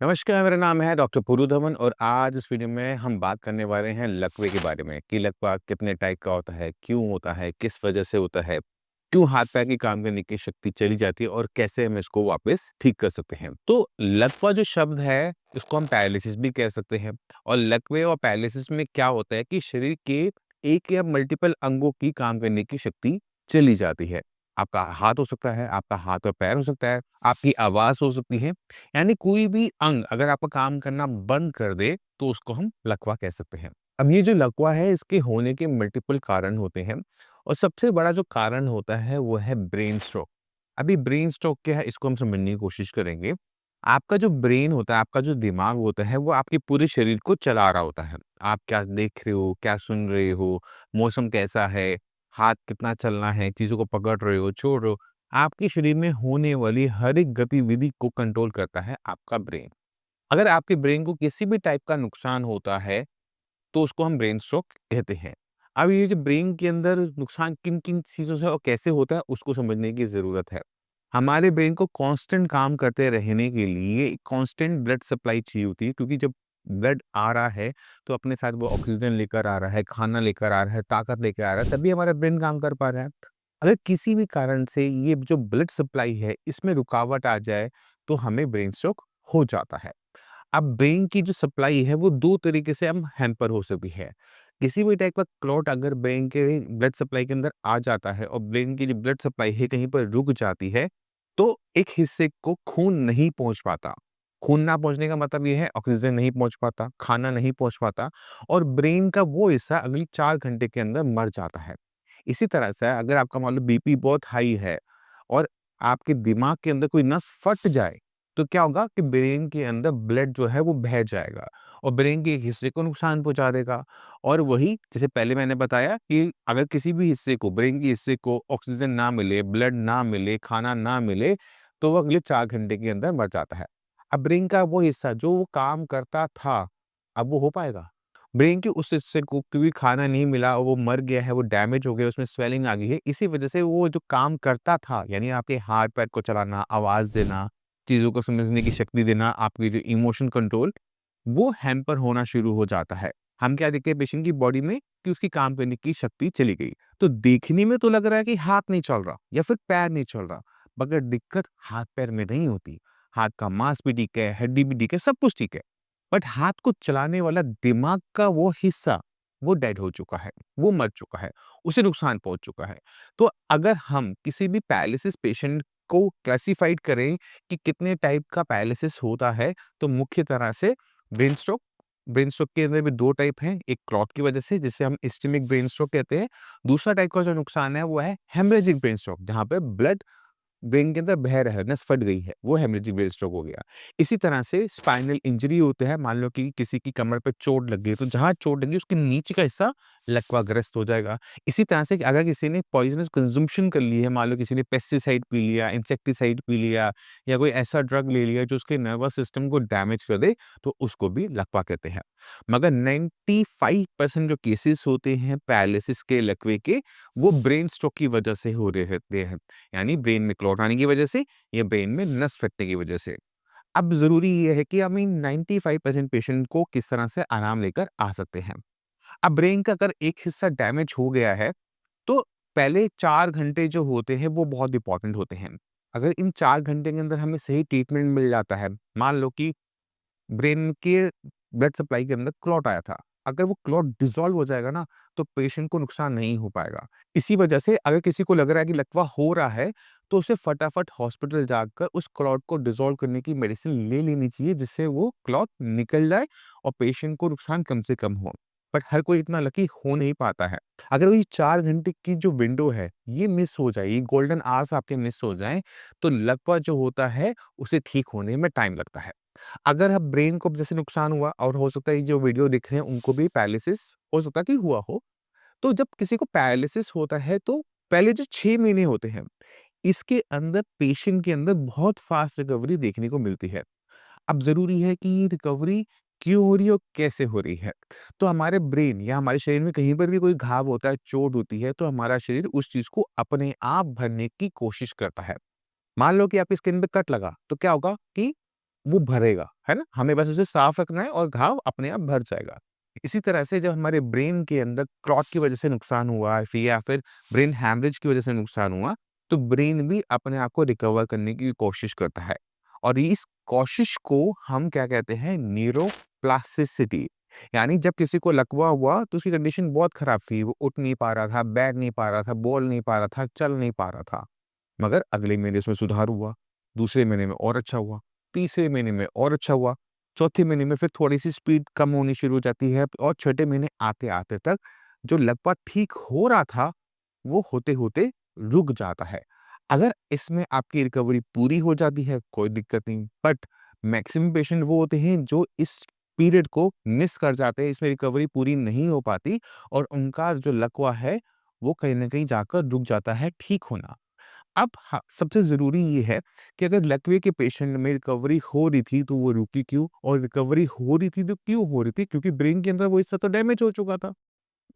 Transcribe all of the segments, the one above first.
नमस्कार, मेरा नाम है डॉक्टर पुरु धवन और आज इस वीडियो में हम बात करने वाले हैं लकवे के बारे में कि लकवा कितने टाइप का होता है, क्यों होता है, किस वजह से होता है, क्यों हाथ-पैर की काम करने की शक्ति चली जाती है और कैसे हम इसको वापस ठीक कर सकते हैं। तो लकवा जो शब्द है, इसको हम पैरालिसिस भी कह सकते हैं और लकवे और पैरालिसिस में क्या होता है कि शरीर के एक या मल्टीपल अंगों की काम करने की शक्ति चली जाती है। आपका हाथ हो सकता है, आपका हाथ और पैर हो सकता है, आपकी आवाज़ हो सकती है, यानी कोई भी अंग अगर आपका काम करना बंद कर दे, तो उसको हम लकवा कह सकते हैं। अब ये जो लकवा है, इसके होने के मल्टीपल कारण होते हैं और सबसे बड़ा जो कारण होता है, वो है ब्रेन स्ट्रोक। अभी ब्रेन स्ट्रोक क्या है, इसको हम समझने की कोशिश करेंगे। आपका जो ब्रेन होता है, आपका जो दिमाग होता है, वो आपके पूरे शरीर को चला रहा होता है। आप क्या देख रहे हो, क्या सुन रहे हो, मौसम कैसा है, हाथ कितना चलना है, चीज़ों को पकड़ रहे हो, छोड़ रहे हो, आपके शरीर में होने वाली हर एक गतिविधि को कंट्रोल करता है आपका ब्रेन। अगर आपके ब्रेन को किसी भी टाइप का नुकसान होता है, तो उसको हम ब्रेन स्ट्रोक कहते हैं। अब ये जो ब्रेन के अंदर नुकसान किन-किन चीज़ों से और कैसे होता है, उसको समझने की ज़रूरत है। हमारे ब्रेन को कांस्टेंट काम करते रहने के लिए कांस्टेंट ब्लड सप्लाई चाहिए होती है क्योंकि जब ब्लड आ रहा है, तो अपने साथ वो ऑक्सीजन लेकर आ रहा है, खाना लेकर आ रहा है, ताकत लेकर आ रहा है, तभी हमारा ब्रेन काम कर पा रहा है। अगर किसी भी कारण से ये जो ब्लड सप्लाई है, इसमें रुकावट आ जाए, तो हमें ब्रेन स्ट्रोक हो जाता है। अब ब्रेन की जो सप्लाई है वो 2 तरीके से हम हैम्पर हो सकती है। किसी भी टाइप का क्लॉट अगर ब्रेन के ब्लड सप्लाई के अंदर आ जाता है और ब्रेन की जो ब्लड सप्लाई है कहीं पर रुक जाती है, तो एक हिस्से को खून नहीं पहुँच पाता। खून ना पहुँचने का मतलब ये है ऑक्सीजन नहीं पहुँच पाता, खाना नहीं पहुँच पाता और ब्रेन का वो हिस्सा अगली 4 घंटे के अंदर मर जाता है। इसी तरह से अगर आपका मान लो बीपी बहुत हाई है और आपके दिमाग के अंदर कोई नस फट जाए, तो क्या होगा कि ब्रेन के अंदर ब्लड जो है वो बह जाएगा और ब्रेन के एक हिस्से को नुकसान पहुंचा देगा। और वही जैसे पहले मैंने बताया कि अगर किसी भी हिस्से को ब्रेन के हिस्से को ऑक्सीजन ना मिले, ब्लड ना मिले, खाना ना मिले, तो वो अगले 4 घंटे के अंदर मर जाता है। अब ब्रेन का वो हिस्सा जो वो काम करता था, अब वो हो पाएगा? ब्रेन के उस हिस्से को क्योंकि खाना नहीं मिला और वो मर गया है, वो डैमेज हो गया, उसमें स्वेलिंग आ गई है, इसी वजह से वो जो काम करता था, यानी आपके हाथ-पैर को चलाना, आवाज़ देना, चीज़ों को समझने की शक्ति देना, आपकी जो इमोशन कंट्रोल, वो हैम्पर होना शुरू हो जाता है। हम क्या देखते हैं पेशेंट की बॉडी में कि उसकी काम करने की शक्ति चली गई। तो देखने में तो लग रहा है कि हाथ नहीं चल रहा या फिर पैर नहीं चल रहा, मगर दिक्कत हाथ-पैर में नहीं होती। हाथ का मांस भी ठीक है, हड्डी भी ठीक है, सब कुछ ठीक है। बट हाथ को चलाने वाला दिमाग का वो हिस्सा, वो डेड हो चुका है, वो मर चुका है, उसे नुकसान पहुँच चुका है। तो अगर हम किसी भी पैरालिसिस पेशेंट को क्लासिफाइड करें कि कितने टाइप का पैरालिसिस होता है, तो मुख्य तरह से ब्रेन स्ट्रोक ब्रेन स्ट्रोक के अंदर भी 2 टाइप हैं, एक क्लॉट की वजह से जिसे हम इस्केमिक ब्रेन स्ट्रोक कहते हैं, दूसरा टाइप का जो नुकसान है वो है हेमरेजिक ब्रेन स्ट्रोक जहाँ पे ब्लड ब्रेन के अंदर बह रहा है, नस फट गई है, वो हेमरेजिक ब्रेन स्ट्रोक हो गया। इसी तरह से स्पाइनल इंजरी होता है, मान लो कि किसी की कमर पे चोट लग गई, तो जहाँ चोट लगी उसके नीचे का हिस्सा लकवाग्रस्त हो जाएगा। इसी तरह से कि अगर किसी ने पॉइज़नस कंज़म्पशन कर ली है, मान लो किसी ने पेस्टिसाइड पी लिया, इंसेक्टिसाइड पी लिया या कोई ऐसा ड्रग ले लिया जो उसके नर्वस सिस्टम को डैमेज कर दे, तो उसको भी लकवा कहते हैं। मगर 95% जो केसेस होते हैं पैरालिसिस के, लकवे के, वो ब्रेन स्ट्रोक की वजह से हो रहे होते हैं। यानी ब्रेन में क्लॉट आने की वजह से या ब्रेन में नस फटने की वजह से। अब ज़रूरी ये है कि हम इन 95% पेशेंट को किस तरह से आराम लेकर आ सकते हैं। अब ब्रेन का अगर एक हिस्सा डैमेज हो गया है, तो पहले 4 घंटे जो होते हैं वो बहुत इंपॉर्टेंट होते हैं। अगर इन 4 घंटे के अंदर हमें सही ट्रीटमेंट मिल जाता है, मान लो कि ब्रेन के ब्लड सप्लाई के अंदर क्लॉट आया था। अगर वो क्लॉट डिसॉल्व हो जाएगा ना, तो पेशेंट को नुकसान नहीं हो पाएगा। इसी वजह से अगर किसी को लग रहा है कि लकवा हो रहा है, तो उसे फटाफट हॉस्पिटल जाकर उस क्लॉट को डिसॉल्व करने की मेडिसिन ले लेनी चाहिए, जिससे वो क्लॉट निकल जाए और पेशेंट को नुकसान कम से कम हो। बट हर कोई इतना लकी हो नहीं पाता है। अगर वो ये 4 घंटे की जो विंडो है, ये मिस हो जाए, ये गोल्डन आवर्स आपके मिस हो जाएँ, तो लकवा जो होता है, उसे ठीक होने में टाइम लगता है। अगर अब ब्रेन को जैसे नुकसान हुआ और हो सकता है ये जो वीडियो देख रहे हैं उनको भी पैरालिसिस हो सकता है कि हुआ हो। तो जब किसी को पैरालिसिस होता है तो पहले जो 6 महीने होते हैं, इसके अंदर पेशेंट के अंदर बहुत फास्ट रिकवरी देखने को मिलती है। अब ज़रूरी है कि ये रिकवरी क्यों हो रही है और कैसे हो रही है? तो हमारे ब्रेन या हमारे शरीर में कहीं पर भी कोई घाव होता है, चोट होती है, तो हमारा शरीर उस चीज़ को अपने आप भरने की कोशिश करता है। मान लो कि आपकी स्किन पे कट लगा, तो क्या होगा कि वो भरेगा, है ना? हमें बस उसे साफ रखना है और घाव अपने आप भर जाएगा। इसी तरह से जब हमारे ब्रेन के अंदर क्लॉट की वजह से नुकसान हुआ या फिर ब्रेन हैमरेज की वजह से नुकसान हुआ, तो ब्रेन भी अपने आप को रिकवर करने की कोशिश करता है। और इस कोशिश को हम क्या कहते हैं? न्यूरोप्लास्टिसिटी। यानी जब किसी को लकवा हुआ तो उसकी कंडीशन बहुत खराब थी, वो उठ नहीं पा रहा था, बैठ नहीं पा रहा था, बोल नहीं पा रहा था, चल नहीं पा रहा था। मगर अगले महीने उसमें सुधार हुआ, दूसरे महीने में और अच्छा हुआ, तीसरे महीने में और अच्छा हुआ, चौथे महीने में फिर थोड़ी-सी स्पीड कम होनी शुरू हो जाती है और छठे महीने आते-आते तक जो लकवा ठीक हो रहा था, वो होते-होते रुक जाता है। अगर इसमें आपकी रिकवरी पूरी हो जाती है, कोई दिक्कत नहीं, बट मैक्सिमम पेशेंट वो होते हैं जो इस पीरियड को मिस कर जाते हैं, इसमें रिकवरी पूरी नहीं हो पाती और उनका जो लकवा है, वो कहीं न कहीं जाकर रुक जाता है ठीक होना। अब सबसे ज़रूरी ये है कि अगर लकवे के पेशेंट में रिकवरी हो रही थी, तो वो रुकी क्यों? और रिकवरी हो रही थी, तो क्यों हो रही थी? क्योंकि ब्रेन के अंदर वो हिस्सा तो डैमेज हो चुका था।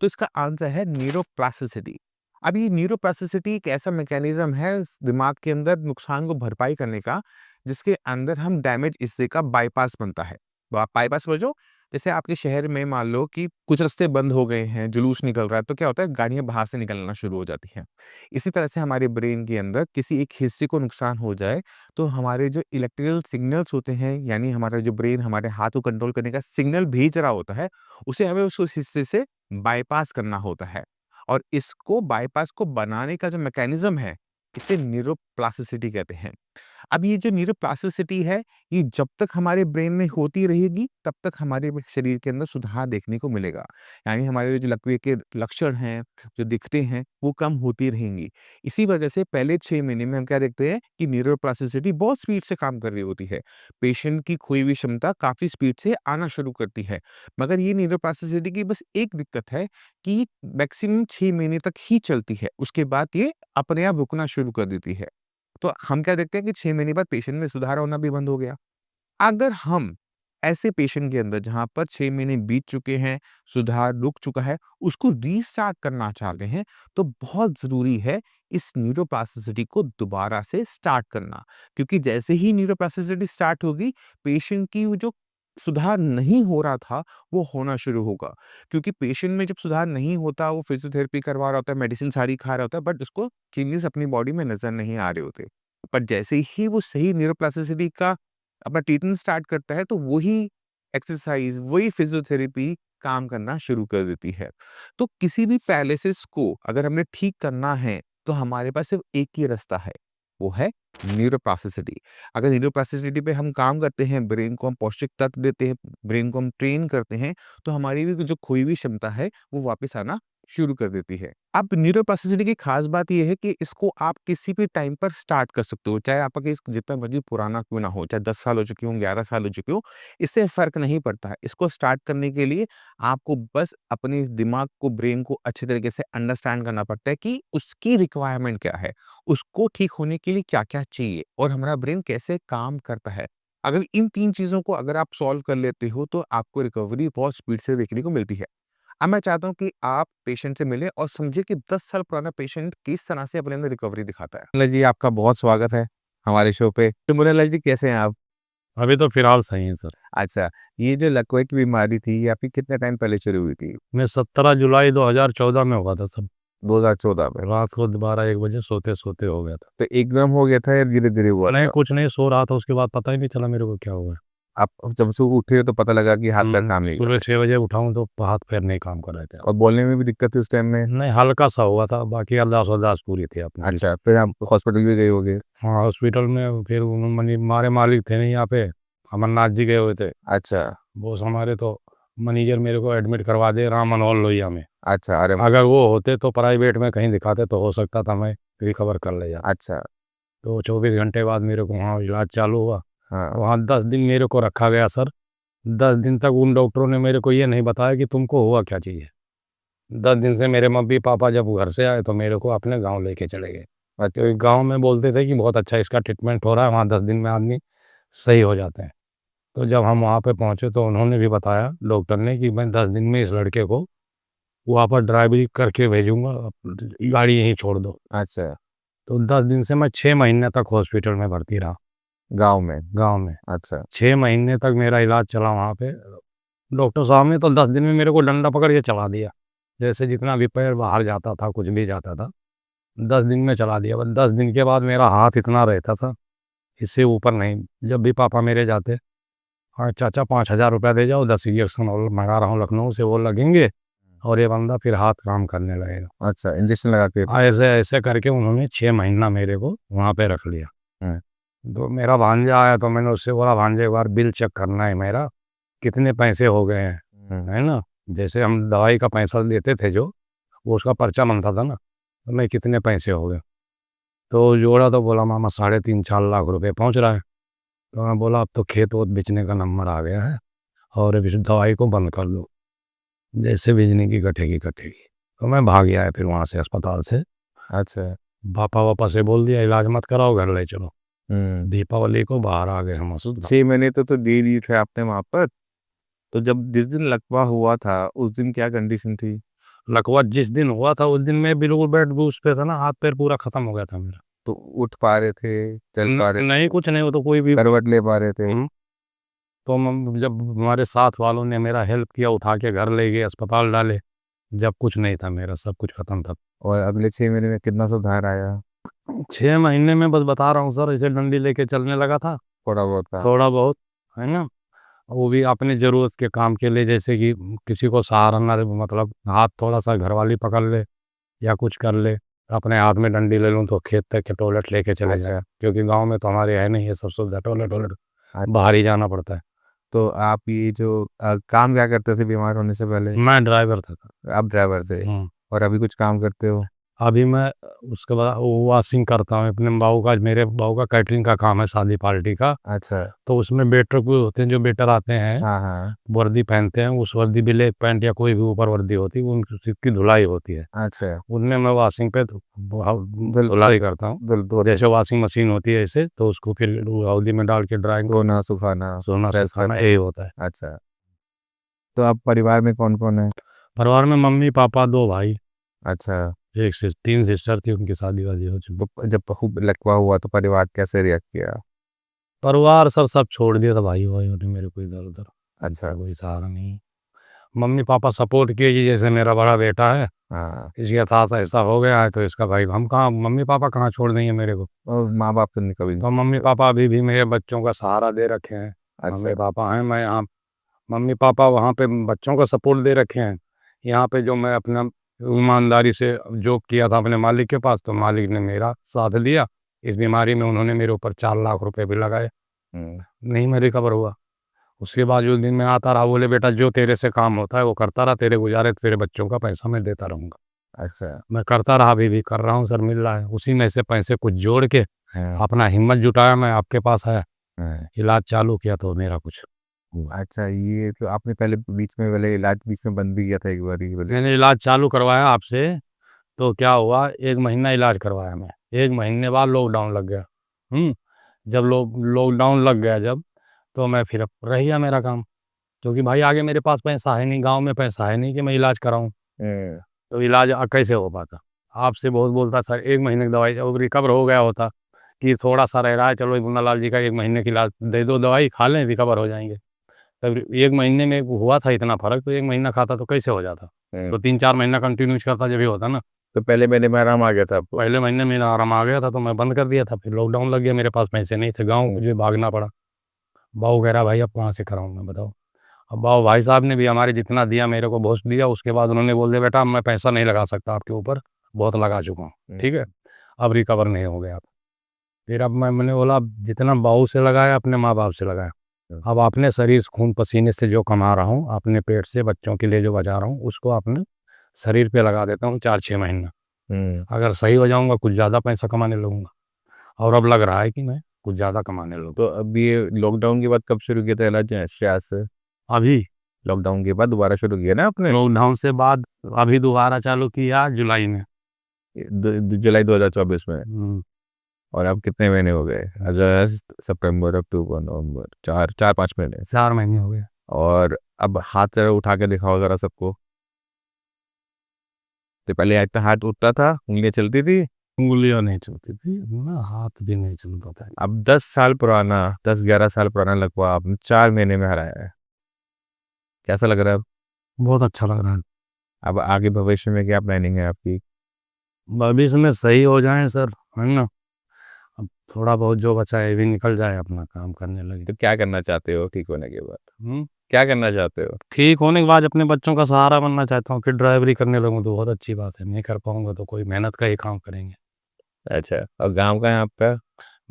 तो इसका आंसर है न्यूरोप्लास्टिसिटी। अब ये न्यूरोप्लास्टिसिटी एक ऐसा मैकेनिज़्म है दिमाग के अंदर नुकसान को भरपाई करने का, जिसके अंदर हम डैमेज हिस्से का बाईपास बनता है। बाईपास समझो? जैसे आपके शहर में मान लो कि कुछ रास्ते बंद हो गए हैं, जुलूस निकल रहा है, तो क्या होता है? गाड़ियाँ बाहर से निकलना शुरू हो जाती हैं। इसी तरह से हमारे ब्रेन के अंदर किसी एक हिस्से को नुकसान हो जाए, तो हमारे जो इलेक्ट्रिकल सिग्नल्स होते हैं, यानी हमारा जो ब्रेन हमारे हाथ को कंट्रोल करने का सिग्नल भेज रहा होता है, उसे हमें उस हिस्से से बायपास करना होता है। और इसको बायपास को बनाने का जो मैकेनिज़्म है, इसे न्यूरोप्लास्टिसिटी कहते हैं। अब ये जो न्यूरोप्लास्टिसिटी है, ये जब तक हमारे ब्रेन में होती रहेगी, तब तक हमारे शरीर के अंदर सुधार देखने को मिलेगा। यानी हमारे जो लकवे के लक्षण हैं, जो दिखते हैं, वो कम होती रहेंगी। इसी वजह से पहले 6 महीने में हम क्या देखते हैं कि न्यूरोप्लास्टिसिटी बहुत स्पीड से काम कर रही होती है। पेशेंट की खोई हुई क्षमता काफ़ी स्पीड से आना शुरू करती है। मगर ये न्यूरोप्लास्टिसिटी की बस एक दिक्कत है कि मैक्सिमम 6 महीने तक ही चलती है। उसके बाद ये अपने आप रुकना शुरू कर देती है। तो हम क्या देखते हैं कि 6 महीने बाद पेशेंट में सुधार होना भी बंद हो गया। अगर हम ऐसे पेशेंट के अंदर जहाँ पर 6 महीने बीत चुके हैं, सुधार रुक चुका है, उसको रीस्टार्ट करना चाहते हैं, तो बहुत ज़रूरी है इस न्यूरोप्लास्टिसिटी को दोबारा से स्टार्ट करना। क्योंकि जैसे ही न्यूरोप्लास्टिसिटी स्टार्ट होगी, पेशेंट की वो जो सुधार नहीं हो रहा था, वो होना शुरू होगा। क्योंकि पेशेंट में जब सुधार नहीं होता, वो फिज़ियोथेरेपी करवा रहा होता है, मेडिसिन सारी खा रहा होता है, बट उसको चेंजेस अपनी बॉडी में नज़र नहीं आ रहे होते। पर जैसे ही वो सही न्यूरोप्लास्टिसिटी का अपना ट्रीटमेंट स्टार्ट करता है, तो वही एक्सरसाइज़, वही फिज़ियोथेरेपी काम करना शुरू कर देती है। तो किसी भी पैरालिसिस को अगर हमने ठीक करना है, तो हमारे पास सिर्फ़ एक ही रास्ता है, वो है न्यूरोप्लास्टिसिटी। अगर न्यूरोप्लास्टिसिटी पे हम काम करते हैं, ब्रेन को हम पौष्टिक तत्व देते हैं, ब्रेन को हम ट्रेन करते हैं, तो हमारी भी जो खोई हुई क्षमता है, वो वापस आना शुरू कर देती है। अब न्यूरोप्लास्टिसिटी की खास बात ये है कि इसको आप किसी भी टाइम पर स्टार्ट कर सकते हो, चाहे आपका केस जितना मर्ज़ी पुराना क्यों ना हो, चाहे 10 साल हो चुके हों, 11 साल हो चुके हों, इससे फ़र्क नहीं पड़ता है। इसको स्टार्ट करने के लिए आपको बस अपने दिमाग को, ब्रेन को अच्छे तरीके से अंडरस्टैंड करना पड़ता है कि उसकी रिक्वायरमेंट क्या है, उसको ठीक होने के लिए क्या-क्या चाहिए और हमारा ब्रेन कैसे काम करता है। अगर इन 3 चीज़ों को अगर आप सॉल्व कर लेते हो, तो आपको रिकवरी बहुत स्पीड से देखने को मिलती है। अब मैं चाहता हूँ कि आप पेशेंट से मिलें और समझिए कि 10 साल पुराना पेशेंट किस तरह से अपने अंदर रिकवरी दिखाता है। मुन्ना जी, आपका बहुत स्वागत है हमारे शो पे। तो मुन्ना जी, कैसे हैं आप? अभी तो फिलहाल सही है सर। अच्छा, ये जो लकवे की बीमारी थी, ये आपकी कितने टाइम पहले शुरू हुई थी? मैं 17 जुलाई 2014 में हुआ था सर। 2014 में। रात को 12-1 बजे सोते-सोते हो गया था। तो एकदम हो गया था या धीरे-धीरे हुआ नहीं, था? कुछ नहीं, सो रहा था, उसके बाद पता ही नहीं चला मेरे को क्या हुआ है। आप जब सुबह उठे तो पता लगा कि हाथ-पैर काम नहीं कर सुबह रहे 6 बजे उठा हूँ तो हाथ-पैर नहीं काम कर रहे थे। और बोलने में भी दिक्कत थी उस टाइम में? नहीं, हल्का-सा हुआ था, बाकी अरदास-वरदास पूरी थी अपनी। अच्छा, फिर आप हॉस्पिटल भी गए होंगे? हाँ, हॉस्पिटल में फिर हमारे मालिक थे नहीं यहाँ पे, अमरनाथ जी गए हुए थे। अच्छा, बॉस हमारे तो मैनेजर मेरे को एडमिट करवा दे राम मनोहर लोहिया में। अच्छा, अरे! अगर वो होते तो प्राइवेट में कहीं दिखाते तो हो सकता था मैं रिकवर कर ले जाता। अच्छा, तो 24 घंटे बाद मेरे को वहाँ इलाज चालू हुआ। हाँ, वहाँ 10 दिन मेरे को रखा गया सर। 10 दिन तक उन डॉक्टरों ने मेरे को ये नहीं बताया कि तुमको हुआ क्या चाहिए। 10 दिन से मेरे मम्मी-पापा जब घर से आए तो मेरे को अपने गाँव लेके चले गए। अच्छा, क्योंकि गाँव में बोलते थे कि बहुत अच्छा इसका ट्रीटमेंट हो रहा है, वहाँ 10 दिन में आदमी सही हो जाते हैं। तो जब हम वहाँ पे पहुँचे तो उन्होंने भी बताया डॉक्टर ने कि मैं 10 दिन में इस लड़के को वहाँ पर ड्राइवरी करके भेजूँगा, गाड़ी यहीं छोड़ दो। अच्छा, तो 10 दिन से मैं 6 महीने तक हॉस्पिटल में भर्ती रहा। गाँव में? गाँव में। अच्छा। 6 महीने तक मेरा इलाज चला वहाँ पे। डॉक्टर साहब ने तो 10 दिन में मेरे को डंडा पकड़ के चला दिया। जैसे जितना भी पैर बाहर जाता था, कुछ भी जाता था, 10 दिन में चला दिया। बस 10 दिन के बाद मेरा हाथ इतना रहता था, इससे ऊपर नहीं। जब भी पापा मेरे जाते, हाँ चाचा 5,000 रुपया दे जाओ, 10 इंजेक्शन और मंगा रहा हूँ लखनऊ से, वो लगेंगे और ये बंदा फिर हाथ काम करने लगेगा। अच्छा, इंजेक्शन लगा के? ऐसे ऐसे करके उन्होंने 6 महीना मेरे को वहाँ पे रख लिया। हाँ। तो मेरा भांजा आया तो मैंने उससे बोला, भांजे एक बार बिल चेक करना है मेरा, कितने पैसे हो गए हैं, है ना। जैसे हम दवाई का पैसा देते थे जो, वो उसका पर्चा बनता था ना, तो मैं कितने पैसे हो गए। तो जोड़ा तो बोला मामा 3.5-4 लाख रुपए पहुँच रहा है। तो मैं बोला अब तो खेत वोत बेचने का नंबर आ गया है और अब इस दवाई को बंद कर दो, जैसे बिजली की कटेगी कटेगी। तो मैं भाग गया फिर वहाँ से अस्पताल से। अच्छा। पापा वापा से बोल दिया इलाज मत कराओ, घर ले चलो। हुँ। दीपावली को बाहर आ गए हम तो अस्पताल। 6 महीने तो दे दिए थे आपने वहाँ पर। तो जब जिस दिन लकवा हुआ था, उस दिन क्या कंडीशन थी? लकवा जिस दिन हुआ था उस दिन मैं बिल्कुल बेड बूस पे था ना, हाथ पैर पूरा खत्म हो गया था मेरा। तो उठ पा रहे थे, चल पा रहे थे, नहीं कुछ नहीं, वो तो कोई भी। करवट ले पा रहे थे? तो जब हमारे साथ वालों ने मेरा हेल्प किया, उठा के घर ले गए, अस्पताल डाले, जब कुछ नहीं था मेरा, सब कुछ खत्म था। और अगले 6 महीने में कितना सुधार आया? 6 महीने में बस बता रहा हूँ सर, ऐसे डंडी लेके चलने लगा था थोड़ा बहुत था? थोड़ा बहुत, है ना। वो भी अपने ज़रूरत के काम के लिए, जैसे कि किसी को सहारा ना, मतलब हाथ थोड़ा सा घरवाली पकड़ ले या कुछ कर ले, अपने हाथ में डंडी ले लूँ तो खेत तक के टॉयलेट लेके चले जाए, अच्छा। क्योंकि गांव में तो हमारे है नहीं ये सब सुविधा, टॉयलेट अच्छा। बाहर ही जाना पड़ता है। तो आप ये जो काम क्या करते थे बीमार होने से पहले? मैं ड्राइवर था। आप ड्राइवर थे और अभी कुछ काम करते हो? अभी मैं उसके बाद वॉशिंग करता हूँ अपने बाबू का, मेरे बाबू का कैटरिंग का काम है, शादी पार्टी का। अच्छा। तो उसमें वेटर कोई होते हैं, जो वेटर आते हैं हाँ, हाँ। वर्दी पहनते हैं, उस वर्दी भी ले पैंट या कोई भी ऊपर वर्दी होती है, उनकी धुलाई होती है। अच्छा। उनमें मैं वॉशिंग पे धुल धुलाई करता हूँ। धुल धोते जैसे वॉशिंग मशीन होती है ऐसे, तो उसको फिर हल्दी में डाल के ड्राइंग, धोना, सुखाना, सोना प्रेस सुखाना, करना। यही होता है। अच्छा। तो आप परिवार में कौन-कौन है? परिवार में मम्मी पापा 2 भाई, अच्छा। 3 सिस्टर थी, उनकी शादी वादी हो चुकी। तो जब खूब लकवा हुआ तो परिवार कैसे रिएक्ट किया? परिवार सर सब छोड़ दिया था, भाई भाइयों ने मेरे को इधर उधर, अच्छा। कोई सहारा नहीं। मम्मी पापा सपोर्ट किए कि जैसे मेरा बड़ा बेटा है, हाँ। इसके साथ ऐसा हो गया है तो इसका भाई, हम कहाँ, मम्मी पापा कहाँ छोड़ देंगे मेरे को। और माँ-बाप तो नहीं कभी? तो मम्मी पापा अभी भी मेरे बच्चों का सहारा दे रखे हैं। अच्छा। मम्मी पापा हैं, मैं यहाँ, मम्मी पापा वहाँ पे बच्चों का सपोर्ट दे रखे हैं। यहाँ पे जो मैं अपना ईमानदारी से जॉब किया था अपने मालिक के पास, तो मालिक ने मेरा साथ दिया। इस बीमारी में उन्होंने मेरे ऊपर 4 लाख रुपए भी लगाए, हुँ। नहीं मैं रिकवर हुआ। उसके बाद जो दिन मैं आता रहा, बोले बेटा जो तेरे से काम होता है वो करता रहा, तेरे गुजारे तेरे बच्चों का पैसा मैं देता रहूँगा। अच्छा। मैं करता रहा, अभी भी कर रहा हूँ सर, मिल रहा है। उसी में से पैसे कुछ जोड़ के हाँ। अपना हिम्मत जुटाया, मैं आपके पास आया, हाँ। इलाज चालू किया तो मेरा कुछ। अच्छा, ये तो आपने पहले बीच में पहले इलाज बीच में बंद भी किया था एक बारी बोले? मैंने इलाज चालू करवाया आपसे, तो क्या हुआ, 1 महीना इलाज करवाया मैं, 1 महीने बाद लॉकडाउन लग गया। जब लॉकडाउन लग गया जब, तो मैं फिर अब रह गया मेरा काम, क्योंकि भाई आगे मेरे पास पैसा है नहीं, गाँव में पैसा है नहीं कि मैं इलाज कराऊँ। हुँ। तो इलाज कैसे हो पाता? आपसे बहुत बोलता सर, 1 महीने की दवाई, जब रिकवर हो गया होता कि थोड़ा-सा रह रहा है, चलो मुन्नालाल जी का 1 महीने की इलाज दे दो, दवाई खा लें, रिकवर हो जाएँगे। तब 1 महीने में हुआ था इतना फ़र्क, तो 1 महीना खाता तो कैसे हो जाता? तो 3-4 महीना कंटिन्यूज़ करता जब ही होता ना। तो पहले महीने में आराम आ गया था आपको? पहले महीने में आराम आ गया था तो मैं बंद कर दिया था, फिर लॉकडाउन लग गया, मेरे पास पैसे नहीं थे, गाँव मुझे भागना पड़ा। बाऊ कह रहा भाई अब कहाँ से कराऊँ मैं, बताओ। अब बाऊ भाई साहब ने भी हमारे जितना दिया मेरे को बहुत दिया, उसके बाद उन्होंने बोल दिया बेटा अब मैं पैसा नहीं लगा सकता आपके ऊपर, बहुत लगा चुका हूँ, ठीक है? अब रिकवर नहीं होगे आप। फिर अब मैंने बोला अब जितना बाऊ से लगाया अपने माँ-बाप से लगाया, अब अपने शरीर खून पसीने से जो कमा रहा हूँ, अपने पेट से बच्चों के लिए जो बचा रहा हूँ, उसको अपने शरीर पे लगा देता हूँ 4-6 महीना। अगर सही हो जाऊँगा कुछ ज़्यादा पैसा कमाने लगूँगा, और अब लग रहा है कि मैं कुछ ज़्यादा कमाने लगूँ। तो अब ये लॉकडाउन के बाद कब शुरू किया था इलाज शायद से? अभी लॉकडाउन के बाद दोबारा शुरू किया ना आपने? लॉकडाउन से बाद अभी दोबारा चालू किया जुलाई में। जुलाई 2024 में। हुँ। और अब कितने महीने हो गए? अगस्त, सितंबर, अक्टूबर, नवंबर, 4-5 महीने। 4 महीने हो गए। और अब हाथ जरा उठा के दिखाओ जरा सबको। तो पहले इतना हाथ उठता था, उंगलियां चलती थी? उंगलियां नहीं चलती थी ना, हाथ भी नहीं चलता था। अब 10 साल पुराना 10-11 साल पुराना लकवा आपने 4 महीने में हराया है, कैसा लग रहा है अब? बहुत अच्छा लग रहा है। अब आगे भविष्य में क्या प्लानिंग है आपकी? भविष्य में सही हो जाए सर, है ना, अब थोड़ा बहुत जो बचा है ये भी निकल जाए, अपना काम करने लगे। तो क्या करना चाहते हो ठीक होने के बाद? क्या करना चाहते हो? ठीक होने के बाद अपने बच्चों का सहारा बनना चाहता हूँ। फिर ड्राइवरी करने लगूँ तो बहुत अच्छी बात है, नहीं कर पाऊंगा तो कोई मेहनत का ही काम करेंगे। अच्छा, और गांव का है आपका?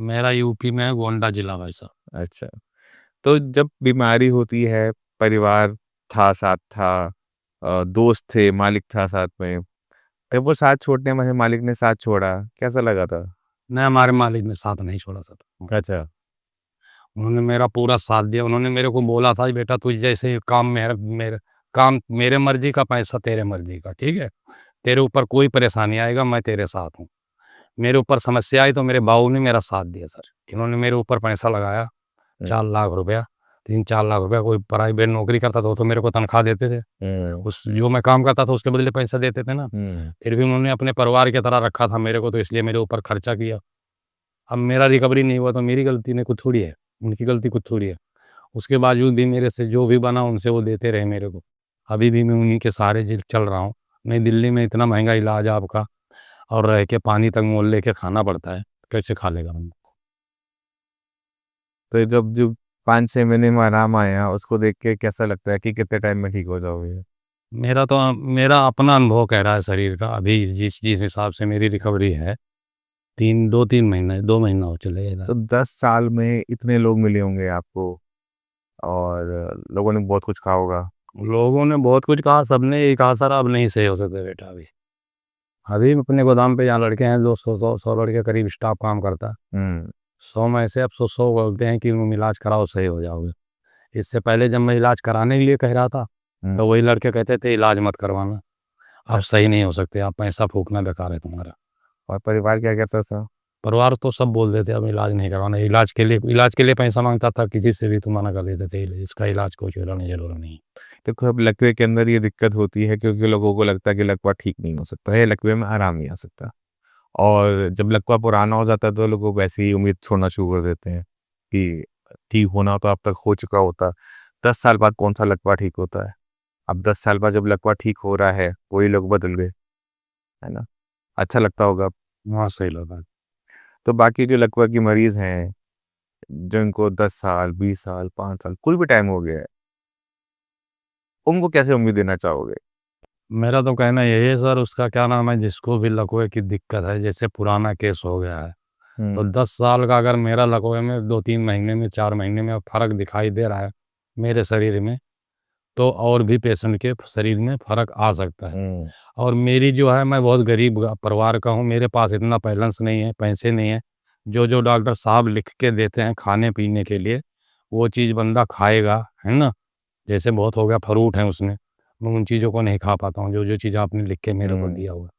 मेरा यूपी में है, गोंडा जिला भाई साहब। अच्छा, तो जब बीमारी होती है, परिवार था साथ था, दोस्त थे, मालिक था साथ में, जब वो साथ छोड़ने में मालिक ने साथ छोड़ा, कैसा लगा था? नहीं, हमारे मालिक ने साथ नहीं छोड़ा सर। अच्छा। उन्होंने मेरा पूरा साथ दिया। उन्होंने मेरे को बोला था, बेटा तुझ जैसे काम मेरे काम मेरे मर्जी का, पैसा तेरे मर्जी का, ठीक है, तेरे ऊपर कोई परेशानी आएगा मैं तेरे साथ हूँ। मेरे ऊपर समस्या आई तो मेरे बाबू ने मेरा साथ दिया सर। इन्होंने मेरे ऊपर पैसा लगाया, 4 लाख रुपया, 3-4 लाख रुपया। कोई प्राइवेट नौकरी करता था तो मेरे को तनख्वाह देते थे, उस जो मैं काम करता था उसके बदले पैसा देते थे ना। फिर भी उन्होंने अपने परिवार की तरह रखा था मेरे को, तो इसलिए मेरे ऊपर खर्चा किया। अब मेरा रिकवरी नहीं हुआ तो मेरी गलती नहीं कुछ थोड़ी है, उनकी गलती कुछ थोड़ी है। उसके बावजूद भी मेरे से जो भी बना उनसे वो देते रहे मेरे को। अभी भी मैं उन्हीं के सहारे चल रहा हूँ। नहीं, दिल्ली में इतना महंगा इलाज आपका, और रह के पानी तक मोल लेके खाना पड़ता है, कैसे खा लेगा बंदा? तो जब जो 5-6 महीने में आराम आया उसको देख के कैसा लगता है कि कितने टाइम में ठीक हो जाओगे? मेरा अपना अनुभव कह रहा है शरीर का, अभी जिस जिस हिसाब से मेरी रिकवरी है, 2-3 महीना, 2 महीना हो चले गए। तो 10 साल में इतने लोग मिले होंगे आपको, और लोगों ने बहुत कुछ कहा होगा। लोगों ने बहुत कुछ कहा, सबने यही कहा सर अब नहीं सही हो सकते बेटा। अभी अपने गोदाम पे यहाँ लड़के हैं, 200 लड़के करीब स्टाफ काम करता है। 100 में से अब 100 बोलते हैं कि तुम इलाज कराओ सही हो जाओगे। इससे पहले जब मैं इलाज कराने के लिए कह रहा था तो वही लड़के कहते थे इलाज मत करवाना, आप सही नहीं हो सकते, आप पैसा फूकना बेकार है तुम्हारा। और परिवार क्या कहता था? परिवार तो सब बोल देते अब इलाज नहीं करवाना। इलाज के लिए पैसा मांगता था किसी से भी तो मना कर देते थे, इसका इलाज कोई कराने जरूर नहीं। देखो, अब लकवे के अंदर ये दिक्कत होती है क्योंकि लोगों को लगता है कि लकवा ठीक नहीं हो सकता है, लकवे में आराम नहीं आ सकता। और जब लकवा पुराना हो जाता है तो लोग वैसे ही उम्मीद छोड़ना शुरू कर देते हैं कि ठीक होना तो अब तक हो चुका होता। 10 साल बाद कौन सा लकवा ठीक होता है? अब 10 साल बाद जब लकवा ठीक हो रहा है वही लोग बदल गए, है ना? अच्छा लगता होगा। वहाँ सही लगा। तो बाकी जो लकवा की मरीज हैं, जिनको 10 साल 20 साल 5 साल कोई भी टाइम हो गया है, उनको कैसे उम्मीद देना चाहोगे? मेरा तो कहना यही है सर, उसका क्या नाम है, जिसको भी लकवे की दिक्कत है, जैसे पुराना केस हो गया है, तो 10 साल का अगर मेरा लकवे में 2-3 महीने में 4 महीने में फ़र्क दिखाई दे रहा है मेरे शरीर में, तो और भी पेशेंट के शरीर में फ़र्क आ सकता है। और मेरी जो है, मैं बहुत गरीब परिवार का हूँ, मेरे पास इतना बैलेंस नहीं है, पैसे नहीं है। जो डॉक्टर साहब लिख के देते हैं खाने पीने के लिए, वो चीज़ बंदा खाएगा, है ना? जैसे बहुत हो गया फ्रूट है उसमें, मैं उन चीज़ों को नहीं खा पाता हूँ, जो चीज़ आपने लिख के मेरे को दिया हुआ है।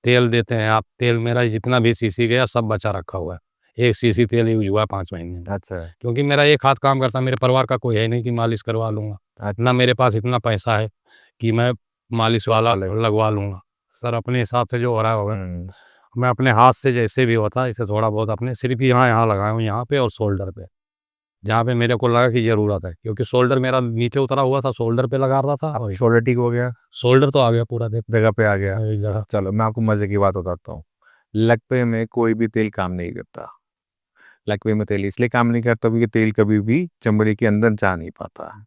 तेल देते हैं आप, तेल मेरा जितना भी सीसी गया सब बचा रखा हुआ है। 1 सीसी तेल यूज़ हुआ है 5 महीने में। अच्छा। क्योंकि मेरा एक हाथ काम करता है, मेरे परिवार का कोई है नहीं कि मालिश करवा लूँगा। ना मेरे पास इतना पैसा है कि मैं मालिश वाला लगवा लूँगा। सर अपने हिसाब से जो हो रहा है होगा। मैं अपने हाथ से जैसे भी होता है इसे थोड़ा बहुत अपने सिर्फ़ यहाँ लगाया हूँ, यहाँ पे और शोल्डर पे। जहाँ पे मेरे को लगा कि ज़रूरत है, क्योंकि शोल्डर मेरा नीचे उतरा हुआ था, शोल्डर पे लगा रहा था। अब शोल्डर ठीक हो गया, शोल्डर तो आ गया पूरा जगह पे आ गया। एक जगह। चलो मैं आपको मजे की बात बताता हूँ। लकवे में कोई भी तेल काम नहीं करता। लकवे में तेल इसलिए काम नहीं करता क्योंकि तेल कभी भी चमड़ी के अंदर जा नहीं पाता।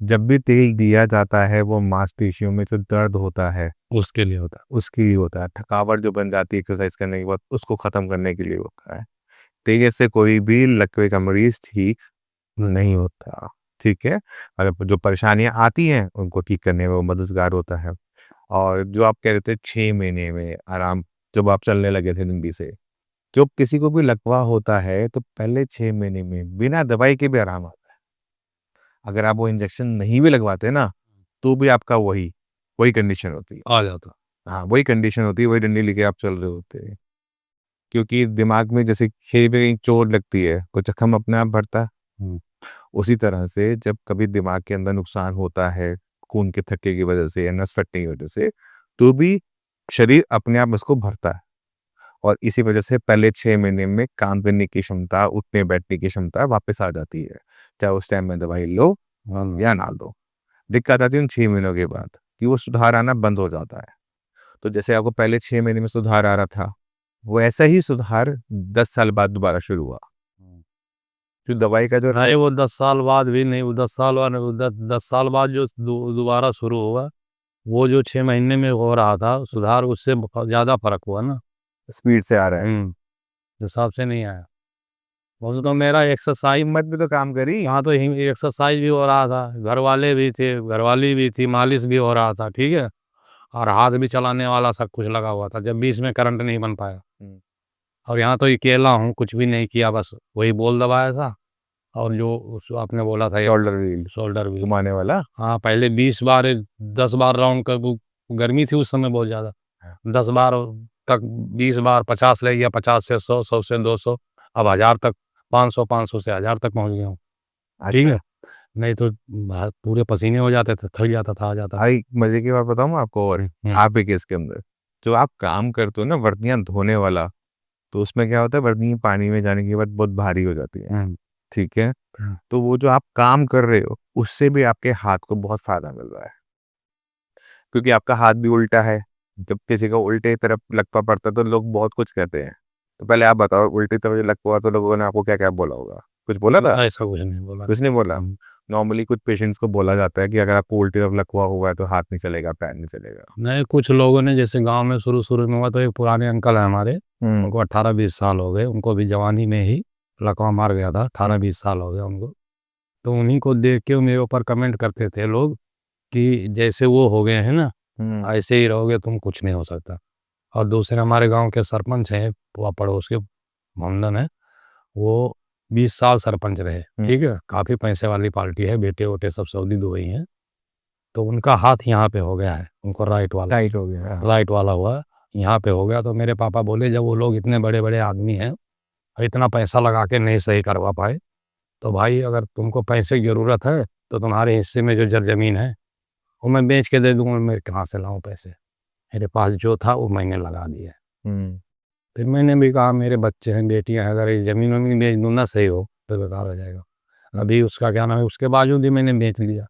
जब भी तेल दिया जाता है वो मांसपेशियों में जो दर्द होता है उसके लिए होता उसके लिए होता है। थकावट जो बन जाती है एक्सरसाइज करने के बाद उसको खत्म करने के लिए होता है। तेल से कोई भी लकवे का मरीज ठीक नहीं होता, ठीक है? अगर जो परेशानियां आती हैं उनको ठीक करने में वो मददगार होता है। और जो आप कह रहे थे 6 महीने में आराम, जब आप चलने लगे थे लंबी से, जो किसी को भी लकवा होता है तो पहले 6 महीने में बिना दवाई के भी आराम आता है। अगर आप वो इंजेक्शन नहीं भी लगवाते ना तो भी आपका वही कंडीशन होती है। आ जाता। हाँ, वही कंडीशन होती है, वही डंडी लेके आप चल रहे होते हैं। क्योंकि दिमाग में जैसे खेल पे कहीं चोट लगती है तो जख्म अपने आप भरता है, उसी तरह से जब कभी दिमाग के अंदर नुकसान होता है खून के थक्के की वजह से या नस फटने की वजह से, तो भी शरीर अपने आप उसको भरता है। और इसी वजह से पहले 6 महीने में काम करने की क्षमता, उठने बैठने की क्षमता वापस आ जाती है। चाहे उस टाइम में दवाई लो या ना लो। दिक्कत आती है उन 6 महीनों के बाद कि वो सुधार आना बंद हो जाता है। तो जैसे आपको पहले 6 महीने में सुधार आ रहा था, वैसा ही सुधार 10 साल बाद दोबारा शुरू हुआ। जो दवाई का जो नहीं, वो 10 साल बाद भी नहीं, वो 10 साल बाद, 10 साल बाद जो दोबारा शुरू हुआ, वो जो 6 महीने में हो रहा था सुधार, उससे ज़्यादा फर्क हुआ ना। स्पीड से आ रहा है। हिसाब से नहीं आया। वो तो मेरा एक्सरसाइज हिम्मत भी तो काम करी। यहाँ तो एक्सरसाइज भी हो रहा था, घर वाले भी थे, घरवाली भी थी, मालिश भी हो रहा था, ठीक है, और हाथ भी चलाने वाला सब कुछ लगा हुआ था, जब भी इसमें करंट नहीं बन पाया। और यहाँ तो अकेला हूँ, कुछ भी नहीं किया, बस वही बोल दबाया था, और जो आपने बोला था शोल्डर व्हील घुमाने वाला। हाँ, पहले 20 बार 10 बार राउंड का, गर्मी थी उस समय बहुत ज़्यादा, 10 बार तक, 20 बार 50 ले गया, 50 से 100, 100 से 200, अब 1000 तक, 500, 500 से 1000 तक पहुँच गया हूँ। ठीक है, नहीं तो पूरे पसीने हो जाते थे, थक जाता था, आ जाता था। भाई मजे की बात बताऊँ आपको, और आप ही केस के अंदर जो आप काम करते हो ना वर्दियां धोने वाला, तो उसमें क्या होता है, वर्दी पानी में जाने के बाद बहुत भारी हो जाती है। ठीक है, तो वो जो आप काम कर रहे हो उससे भी आपके हाथ को बहुत फायदा मिल रहा है, क्योंकि आपका हाथ भी उल्टा है। जब किसी का उल्टे तरफ लकवा पड़ता है तो लोग बहुत कुछ कहते हैं। तो पहले आप बताओ, उल्टी तरफ लकवा हुआ तो लोगों ने आपको क्या क्या बोला होगा? कुछ बोला था? ऐसा कुछ नहीं बोला। कुछ नहीं बोला। नॉर्मली कुछ पेशेंट्स को बोला जाता है कि अगर आपको उल्टी तरफ लकवा हुआ है तो हाथ नहीं चलेगा, पैर नहीं चलेगा। नहीं, कुछ लोगों ने, जैसे गांव में शुरू में हुआ, तो एक पुराने अंकल है हमारे, उनको 18-20 साल हो गए, उनको भी जवानी में ही लकवा मार गया था, 18-20 साल हो गए उनको। तो उन्हीं को देख के मेरे ऊपर कमेंट करते थे लोग कि जैसे वो हो गए हैं ना, ऐसे ही रहोगे तुम, कुछ नहीं हो सकता। और दूसरे हमारे गांव के सरपंच हैं, वो पड़ोस के मोहम्मदन है, वो 20 साल सरपंच रहे, ठीक है, काफ़ी पैसे वाली पार्टी है, बेटे वोटे सब सऊदी दुबई हैं। तो उनका हाथ यहाँ पे हो गया है, उनको राइट हो गया, राइट वाला हुआ, यहाँ पे हो गया। तो मेरे पापा बोले, जब वो लोग इतने बड़े बड़े आदमी हैं और इतना पैसा लगा के नहीं सही करवा पाए, तो भाई अगर तुमको पैसे की ज़रूरत है तो तुम्हारे हिस्से में जो ज़मीन है वो मैं बेच के दे दूंगा, मैं कहाँ से लाऊं पैसे, मेरे पास जो था वो मैंने लगा दिया। फिर मैंने भी कहा, मेरे बच्चे हैं, बेटियां हैं, अगर ये ज़मीन वमीन बेच दूँ ना, सही हो, तो बेकार हो जाएगा। अभी उसका क्या नाम है, उसके बावजूद भी मैंने बेच लिया,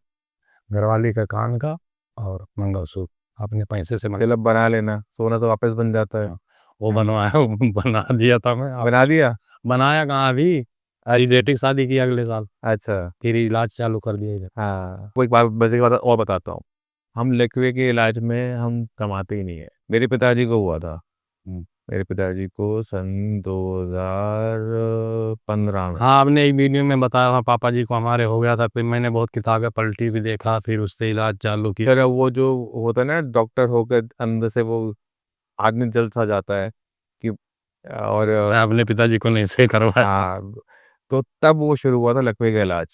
घरवाली का कान का और मंगलसूत्र अपने पैसे से चलो बना लेना, सोना तो वापस बन जाता है। वो बनवाया, बना दिया था मैं। बना दिया? बनाया कहाँ, अभी अभी बेटी की शादी की अगले साल, अच्छा। फिर इलाज चालू कर दिया इधर। हाँ, वो एक बात मजे की बात और बताता हूँ। हम लकवे के इलाज में हम कमाते ही नहीं है। मेरे पिताजी को हुआ था। मेरे पिताजी को सन 2015 में। हाँ, आपने एक वीडियो में बताया था, पापा जी को हमारे हो गया था, फिर मैंने बहुत किताबें पलटी भी देखा, फिर उससे इलाज चालू किया। फिर वो जो होता है ना, डॉक्टर होकर अंदर से वो आदमी जल्द सा जाता है कि, और मैं अपने पिताजी को नहीं सही करवाया। हाँ, तो तब वो शुरू हुआ था लकवे का इलाज।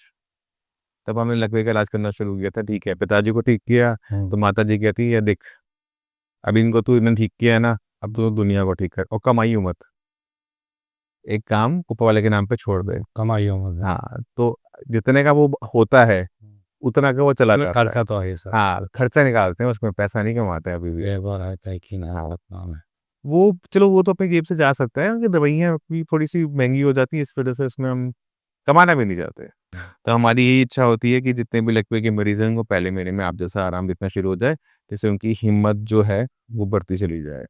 तब हमने लकवे का इलाज करना शुरू किया था। ठीक है, पिताजी को ठीक किया तो माता जी कहती है, देख अब इनको तू इन्हें ठीक किया है ना, अब तो दुनिया को ठीक कर और कमाई मत, एक काम ऊपर वाले के नाम पे छोड़ दे। कमाई हो, हाँ, तो जितने का वो होता है उतना का वो चला जाता है। खर्चा तो है सर। हाँ, खर्चा निकालते हैं, उसमें पैसा नहीं कमाते हैं अभी भी। ये बार है कि ना, नाम है। वो चलो, वो तो अपनी जेब से जा सकता है कि दवाइयाँ भी थोड़ी सी महंगी हो जाती है, इस वजह से उसमें हम कमाना भी नहीं चाहते। तो हमारी यही इच्छा होती है कि जितने भी लकवे के मरीज हैं उनको पहले महीने में आप जैसा आराम दिखना शुरू हो जाए, जिससे उनकी हिम्मत जो है वो बढ़ती चली जाए।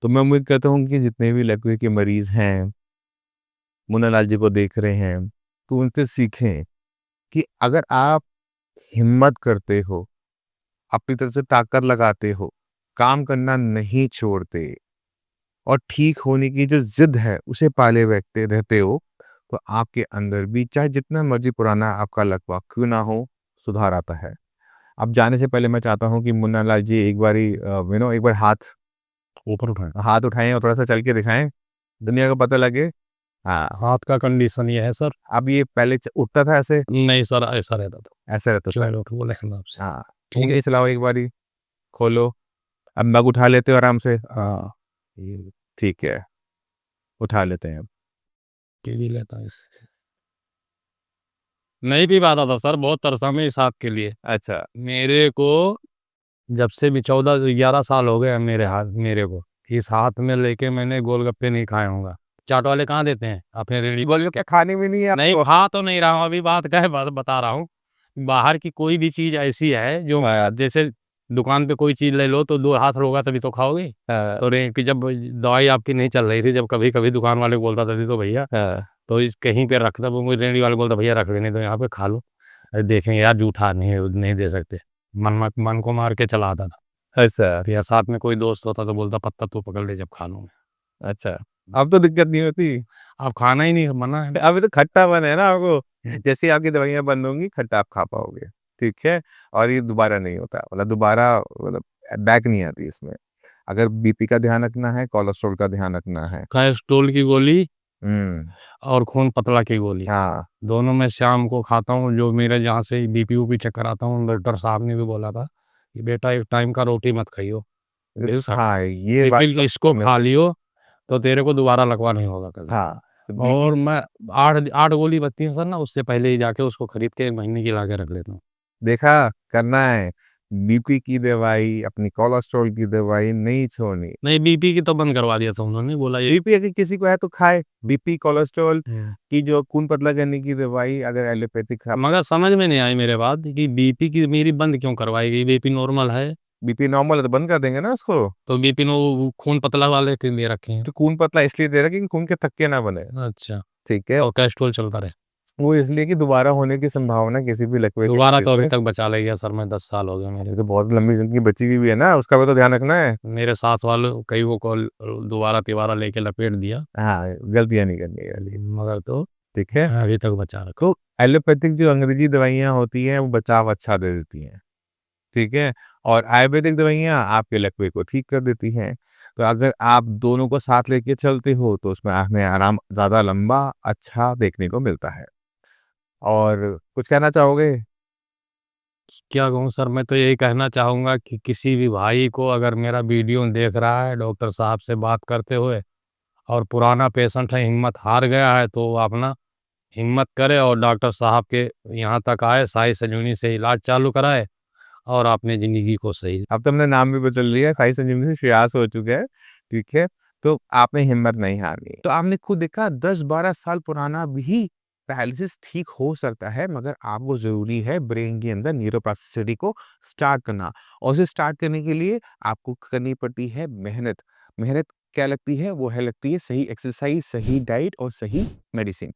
तो मैं उम्मीद करता हूँ कि जितने भी लकवे के मरीज हैं, मुन्ना लाल जी को देख रहे हैं, तो उनसे सीखें कि अगर आप हिम्मत करते हो, अपनी तरफ से ताकत लगाते हो, काम करना नहीं छोड़ते और ठीक होने की जो जिद है उसे पाले बैठते रहते हो, तो आपके अंदर भी चाहे जितना मर्जी पुराना आपका लकवा क्यों ना हो, सुधार आता है। अब जाने से पहले मैं चाहता हूँ कि मुन्ना लाल जी एक बारी एक बार हाथ उठाएं और थोड़ा सा चल के दिखाएं, दुनिया को पता लगे। हाँ, हाथ का कंडीशन ये है सर। अब ये पहले उठता था ऐसे? नहीं सर, ऐसा रहता था। ऐसे रहता था। चलो बोले आपसे। हाँ, ठीक है, उंगली चलाओ एक बारी, खोलो। अब मग उठा लेते हो आराम से? हाँ, ठीक है, उठा लेते हैं अब। पी लेता है इससे। नहीं पी पाता था सर, बहुत तरसा मैं इस हाथ के लिए। अच्छा। मेरे को जब से भी 14-11 साल हो गए हैं मेरे हाथ, मेरे को इस हाथ में लेके मैंने गोलगप्पे नहीं खाए होंगे। चाट वाले कहाँ देते हैं? अपने रेडी गोलगप्पे खाने में नहीं है नहीं, आपको? खा तो नहीं रहा हूँ, अभी बात क्या है बता रहा हूँ। बाहर की कोई भी चीज़ ऐसी है जो जैसे दुकान पे कोई चीज़ ले लो तो 2 हाथ होगा तभी तो खाओगे। हाँ, तो कि जब दवाई आपकी नहीं चल रही थी, जब कभी-कभी दुकान वाले बोलता था तो भैया हाँ। तो इस कहीं पे रखता, वो मुझे रेडी वाला बोलता भैया रख लेने दो यहाँ पे खा लो। अरे देखेंगे यार, जूठा नहीं दे सकते। मन को मार के चला आता था। अच्छा, या साथ में कोई दोस्त होता तो बोलता पत्ता तू पकड़ ले जब खा लूँगा। अच्छा। अब तो दिक्कत नहीं होती। अब खाना ही नहीं, मना है। अभी तो खट्टापन है ना आपको, जैसे ही आपकी दवाइयाँ बंद होंगी, खट्टा आप खा पाओगे, ठीक है? और ये दोबारा नहीं होता, मतलब दोबारा मतलब बैक नहीं आती इसमें। अगर बीपी का ध्यान रखना है, कोलेस्ट्रॉल का ध्यान रखना है। कोलेस्ट्रॉल की गोली हुँ, और खून पतला की गोली, हाँ। दोनों मैं शाम को खाता हूँ। जो मेरे जहाँ से बीपी-वूपी चेक कराता हूँ, डॉक्टर साहब ने भी बोला था कि बेटा एक टाइम का रोटी मत खाइयो। इस हाँ, ये बात ट्रिपल इसको में खा लियो तो तेरे को दोबारा लगवा नहीं होगा कभी। हाँ, तो बीपी और मैं 8 गोली बचती है सर ना, उससे पहले ही जाके उसको खरीद के 1 महीने की ला के रख लेता हूँ। देखा, करना है। बीपी की दवाई, अपनी कोलेस्ट्रॉल की दवाई नहीं छोड़नी। नहीं, बीपी की तो बंद करवा दिया था उन्होंने, बोला ये बीपी अगर किसी को है तो खाए, बीपी, कोलेस्ट्रॉल हुँ। की जो खून पतला करने की दवाई अगर एलोपैथिक आप मगर समझ में नहीं आई मेरे बात कि बीपी की मेरी बंद क्यों करवाई गई? बीपी नॉर्मल है, बीपी नॉर्मल है तो बंद कर देंगे ना उसको। तो बीपी नो खून पतला वाले के लिए रखे हैं। तो खून पतला इसलिए दे रहा है कि खून के थक्के ना बने, अच्छा, ठीक है? और कोलेस्ट्रॉल चलता रहे। वो इसलिए कि दोबारा होने की संभावना किसी भी लकवे के दोबारा मरीज़ तो अभी में। तक बचा ले गया सर मैं, 10 साल हो गए मेरे। ये तो बहुत लंबी ज़िंदगी बची हुई भी है ना, उसका भी तो ध्यान रखना है। मेरे साथ वाले कई को कॉल दोबारा-तिबारा लेके लपेट दिया, हाँ, गलतियाँ नहीं करनी है वाली, मगर तो ठीक है? अभी तक बचा रखा। तो एलोपैथिक जो अंग्रेज़ी दवाइयाँ होती हैं, वो बचाव अच्छा दे देती हैं, ठीक है? और आयुर्वेदिक दवाइयाँ आपके लकवे को ठीक कर देती हैं। तो अगर आप दोनों को साथ लेके चलते हो, तो उसमें हमें आराम ज़्यादा लंबा, अच्छा देखने को मिलता है। और कुछ कहना चाहोगे? क्या कहूँ सर, मैं तो यही कहना चाहूँगा कि किसी भी भाई को अगर मेरा वीडियो देख रहा है डॉक्टर साहब से बात करते हुए और पुराना पेशेंट है, हिम्मत हार गया है, तो वो अपना हिम्मत करे और डॉक्टर साहब के यहाँ तक आए, साई संजीवनी से इलाज चालू कराए और अपनी ज़िंदगी को सही। अब तो हमने नाम भी बदल लिया है, साई संजीवनी से श्रेयास हो चुका है, ठीक है? तो आपने हिम्मत नहीं हारनी है। तो आपने खुद देखा 10-12 साल पुराना भी पैरालिसिस ठीक हो सकता है, मगर आपको ज़रूरी है ब्रेन के अंदर न्यूरोप्लास्टिसिटी को स्टार्ट करना और उसे स्टार्ट करने के लिए आपको करनी पड़ती है मेहनत। मेहनत क्या लगती है? वो है लगती है सही एक्सरसाइज़, सही डाइट और सही मेडिसिन।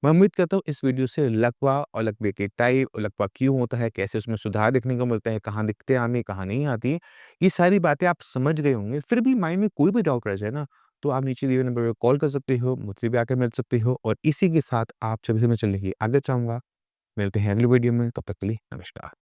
मैं उम्मीद करता हूँ इस वीडियो से लकवा और लकवे के टाइप और लकवा क्यों होता है, कैसे उसमें सुधार देखने को मिलता है, कहाँ दिक्कतें आनी, कहाँ नहीं आती, ये सारी बातें आप समझ गए होंगे। फिर भी माइंड में कोई भी डाउट रह जाए ना, तो आप नीचे दिए हुए नंबर पे कॉल कर सकते हो, मुझसे भी आके मिल सकते हो और इसी के साथ आप सभी से मैं चलने की आगे चाहूँगा। मिलते हैं अगली वीडियो में, तब तक के लिए नमस्कार।